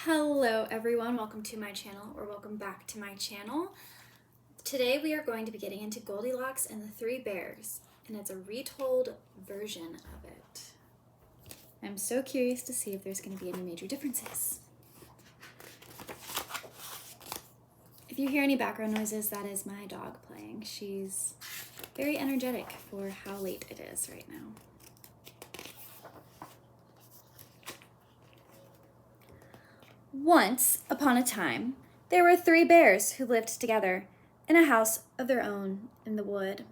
Hello everyone, welcome to my channel, or welcome back to my channel. Today we are going to be getting into Goldilocks and the Three Bears, and it's a retold version of it. I'm so curious to see if there's going to be any major differences. If you hear any background noises, that is my dog playing. She's very energetic for how late it is right now. Once upon a time, there were three bears who lived together in a house of their own in the wood.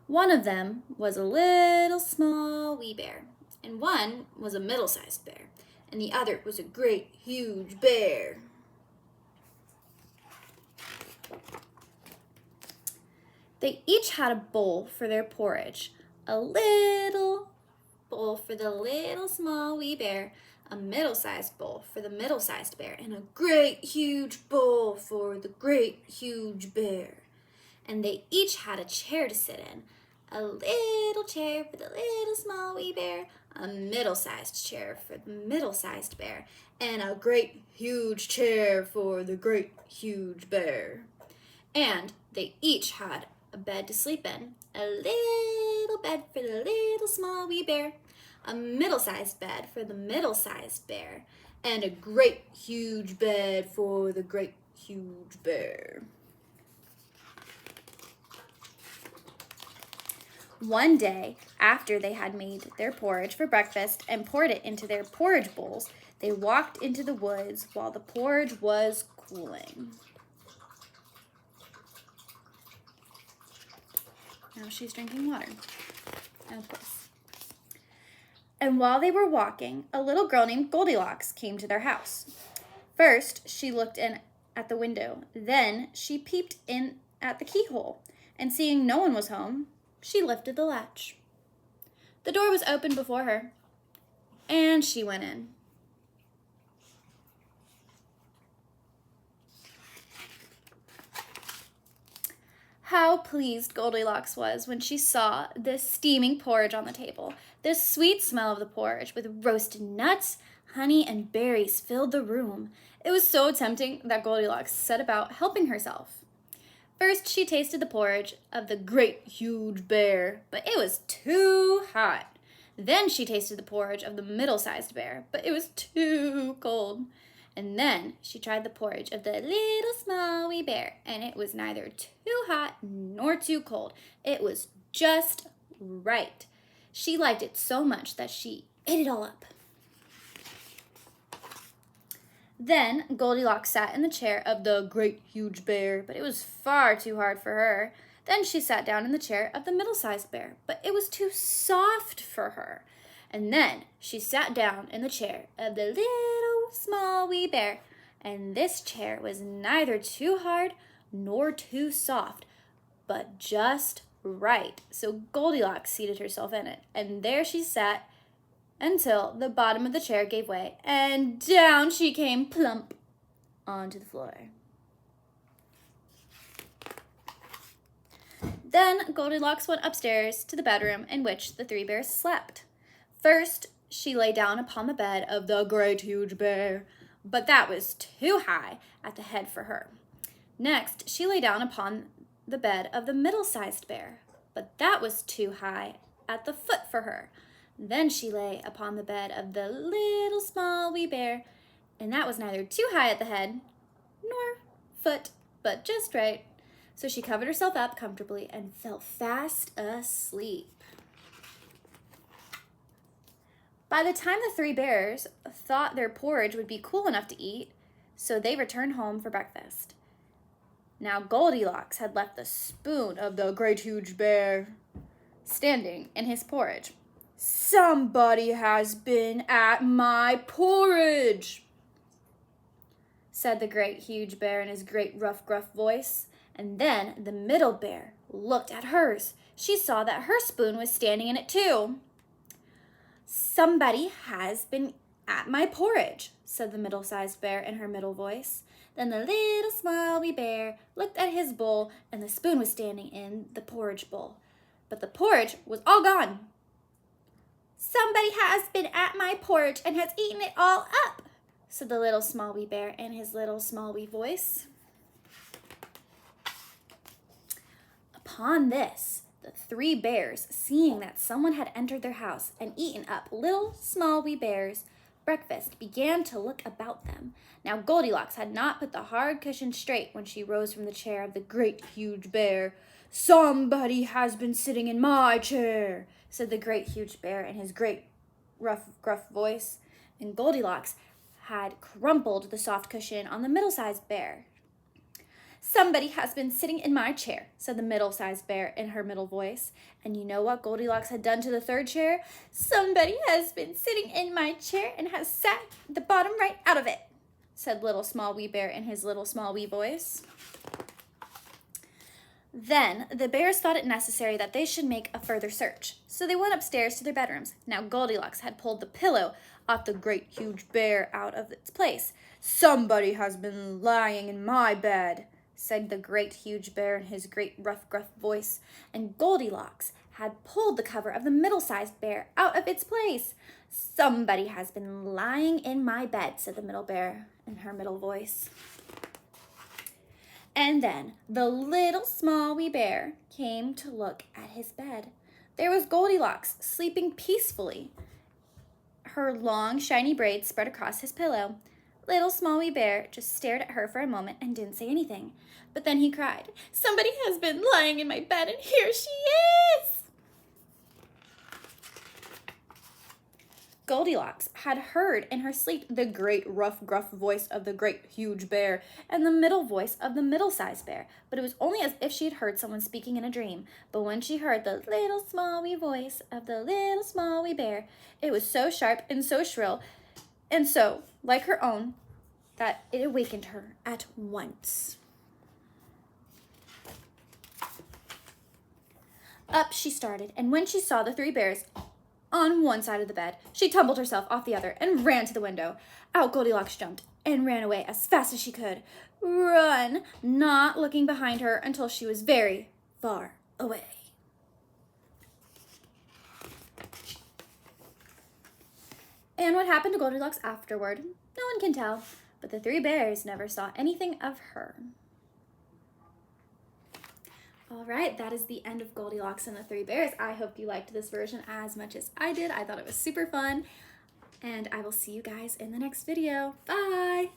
One of them was a little small wee bear, and one was a middle-sized bear, and the other was a great huge bear. They each had a bowl for their porridge, a little bowl for the little small wee bear, a middle-sized bowl for the middle-sized bear, and a great huge bowl for the great huge bear. And they each had a chair to sit in, a little chair for the little small wee bear, a middle-sized chair for the middle-sized bear, and a great huge chair for the great huge bear. And they each had a bed to sleep in, a little bed for the little small wee bear, a middle-sized bed for the middle-sized bear, and a great huge bed for the great huge bear. One day, after they had made their porridge for breakfast and poured it into their porridge bowls, they walked into the woods while the porridge was cooling. Now she's drinking water, of course. And while they were walking, a little girl named Goldilocks came to their house. First, she looked in at the window. Then she peeped in at the keyhole, and seeing no one was home, she lifted the latch. The door was open before her, and she went in. How pleased Goldilocks was when she saw this steaming porridge on the table. The sweet smell of the porridge with roasted nuts, honey, and berries filled the room. It was so tempting that Goldilocks set about helping herself. First, she tasted the porridge of the great huge bear, but it was too hot. Then she tasted the porridge of the middle-sized bear, but it was too cold. And then she tried the porridge of the little small wee bear, and it was neither too hot nor too cold. It was just right. She liked it so much that she ate it all up. Then Goldilocks sat in the chair of the great huge bear, but it was far too hard for her. Then she sat down in the chair of the middle-sized bear, but it was too soft for her. And then she sat down in the chair of the little small wee bear, and this chair was neither too hard nor too soft, but just right. So Goldilocks seated herself in it, and there she sat until the bottom of the chair gave way, and down she came plump onto the floor. Then Goldilocks went upstairs to the bedroom in which the three bears slept. First, she lay down upon the bed of the great huge bear, but that was too high at the head for her. Next, she lay down upon the bed of the middle-sized bear, but that was too high at the foot for her. Then she lay upon the bed of the little small wee bear, and that was neither too high at the head nor foot, but just right. So she covered herself up comfortably and fell fast asleep. By the time the three bears thought their porridge would be cool enough to eat, so they returned home for breakfast. Now Goldilocks had left the spoon of the great huge bear standing in his porridge. "Somebody has been at my porridge," said the great huge bear in his great rough, gruff voice. And then the middle bear looked at hers. She saw that her spoon was standing in it too. "Somebody has been at my porridge," said the middle-sized bear in her middle voice. Then the little small wee bear looked at his bowl, and the spoon was standing in the porridge bowl. But the porridge was all gone. "Somebody has been at my porridge and has eaten it all up," said the little small wee bear in his little small wee voice. Upon this, the 3 bears, seeing that someone had entered their house and eaten up little small wee bear's breakfast, began to look about them. Now Goldilocks had not put the hard cushion straight when she rose from the chair of the great huge bear. "Somebody has been sitting in my chair," said the great huge bear in his great rough, gruff voice. And Goldilocks had crumpled the soft cushion on the middle-sized bear. "Somebody has been sitting in my chair," said the middle-sized bear in her middle voice. And you know what Goldilocks had done to the 3rd chair? "Somebody has been sitting in my chair and has sat the bottom right out of it," said little small wee bear in his little small wee voice. Then the bears thought it necessary that they should make a further search, so they went upstairs to their bedrooms. Now Goldilocks had pulled the pillow off the great huge bear out of its place. "Somebody has been lying in my bed," said the great huge bear in his great rough gruff voice. And Goldilocks had pulled the cover of the middle-sized bear out of its place. "Somebody has been lying in my bed," said the middle bear in her middle voice. And then the little small wee bear came to look at his bed. There was Goldilocks sleeping peacefully, her long shiny braids spread across his pillow. Little small wee bear just stared at her for a moment and didn't say anything. But then he cried, "Somebody has been lying in my bed, and here she is!" Goldilocks had heard in her sleep the great rough gruff voice of the great huge bear and the middle voice of the middle-sized bear, but it was only as if she had heard someone speaking in a dream. But when she heard the little small wee voice of the little small wee bear, it was so sharp and so shrill and so like her own that it awakened her at once. Up she started, and when she saw the 3 bears on one side of the bed, she tumbled herself off the other and ran to the window. Out Goldilocks jumped and ran away as fast as she could run, not looking behind her until she was very far away. And what happened to Goldilocks afterward, no one can tell, but the 3 bears never saw anything of her. All right, that is the end of Goldilocks and the 3 bears. I hope you liked this version as much as I did. I thought it was super fun, and I will see you guys in the next video. Bye!